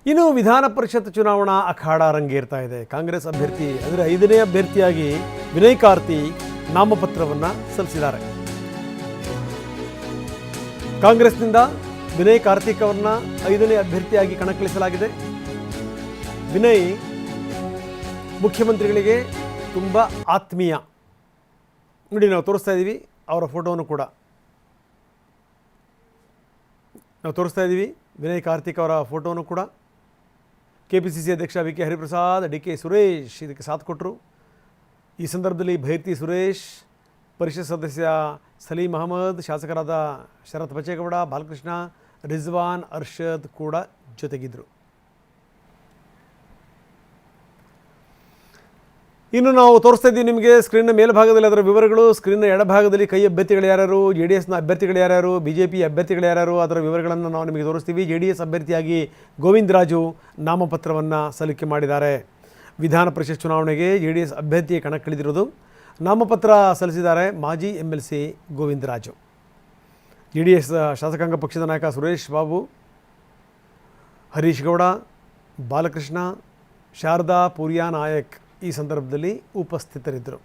ಇನ್ನು ವಿಧಾನ ಪರಿಷತ್ ಚುನಾವಣಾ ಅಖಾಡ ರಂಗೇರ್ತಾ ಇದೆ. ಕಾಂಗ್ರೆಸ್ ಅಭ್ಯರ್ಥಿ ಅಂದರೆ 5ನೇ ಅಭ್ಯರ್ಥಿಯಾಗಿ ವಿನಯ್ ಕಾರ್ತಿಕ್ ನಾಮಪತ್ರವನ್ನು ಸಲ್ಲಿಸಿದ್ದಾರೆ. ಕಾಂಗ್ರೆಸ್ನಿಂದ ವಿನಯ್ ಕಾರ್ತಿಕ್ ಅವರನ್ನ 5ನೇ ಅಭ್ಯರ್ಥಿಯಾಗಿ ಕಣಕ್ಕಿಳಿಸಲಾಗಿದೆ. ವಿನಯ್ ಮುಖ್ಯಮಂತ್ರಿಗಳಿಗೆ ತುಂಬ ಆತ್ಮೀಯ. ನೋಡಿ, ನಾವು ತೋರಿಸ್ತಾ ಇದ್ದೀವಿ ಅವರ ಫೋಟೋವನ್ನು ಕೂಡ ನಾವು ತೋರಿಸ್ತಾ ಇದ್ದೀವಿ. ವಿನಯ್ ಕಾರ್ತಿಕ್ ಅವರ ಫೋಟೋವನ್ನು ಕೂಡ KPCC ಅಧ್ಯಕ್ಷ VK ಹರಿಪ್ರಸಾದ್, DK ಸುರೇಶ್ ಇದಕ್ಕೆ ಸಾಥ್ ಕೊಟ್ಟರು. ಈ ಸಂದರ್ಭದಲ್ಲಿ ಭೈರತಿ ಸುರೇಶ್, ಪರಿಷತ್ ಸದಸ್ಯ ಸಲೀಂ ಅಹಮದ್, ಶಾಸಕರಾದ ಶರತ್ ಬಚ್ಚೇಗೌಡ, ಬಾಲಕೃಷ್ಣ, ರಿಜ್ವಾನ್, ಅರ್ಷದ್ ಕೂಡ ಜೊತೆಗಿದ್ದರು. ಇನ್ನು ನಾವು ತೋರಿಸ್ತಾ ಇದ್ದೀವಿ ನಿಮಗೆ ಸ್ಕ್ರೀನ್ನ ಮೇಲ್ಭಾಗದಲ್ಲಿ ಅದರ ವಿವರಗಳು, ಸ್ಕ್ರೀನ್ನ ಎಡಭಾಗದಲ್ಲಿ ಕೈ ಅಭ್ಯರ್ಥಿಗಳು ಯಾರ್ಯಾರು, JDSನ ಅಭ್ಯರ್ಥಿಗಳು ಯಾರ್ಯಾರು, BJP ಅಭ್ಯರ್ಥಿಗಳು ಯಾರ್ಯಾರು, ಅದರ ವಿವರಗಳನ್ನು ನಾವು ನಿಮಗೆ ತೋರಿಸ್ತೀವಿ. JDS ಅಭ್ಯರ್ಥಿಯಾಗಿ ಗೋವಿಂದರಾಜು ನಾಮಪತ್ರವನ್ನು ಸಲ್ಲಿಕೆ ಮಾಡಿದ್ದಾರೆ. ವಿಧಾನ ಪರಿಷತ್ ಚುನಾವಣೆಗೆ JDS ಅಭ್ಯರ್ಥಿ ಕಣಕ್ಕಿಳಿದಿರೋದು. ನಾಮಪತ್ರ ಸಲ್ಲಿಸಿದ್ದಾರೆ ಮಾಜಿ MLC ಗೋವಿಂದರಾಜು. JDS ಶಾಸಕಾಂಗ ಪಕ್ಷದ ನಾಯಕ ಸುರೇಶ್ ಬಾಬು, ಹರೀಶ್ ಗೌಡ, ಬಾಲಕೃಷ್ಣ, ಶಾರದಾ ಪೂರ್ಯಾ ನಾಯಕ್ ಈ ಸಂದರ್ಭದಲ್ಲಿ ಉಪಸ್ಥಿತರಿದ್ದರು.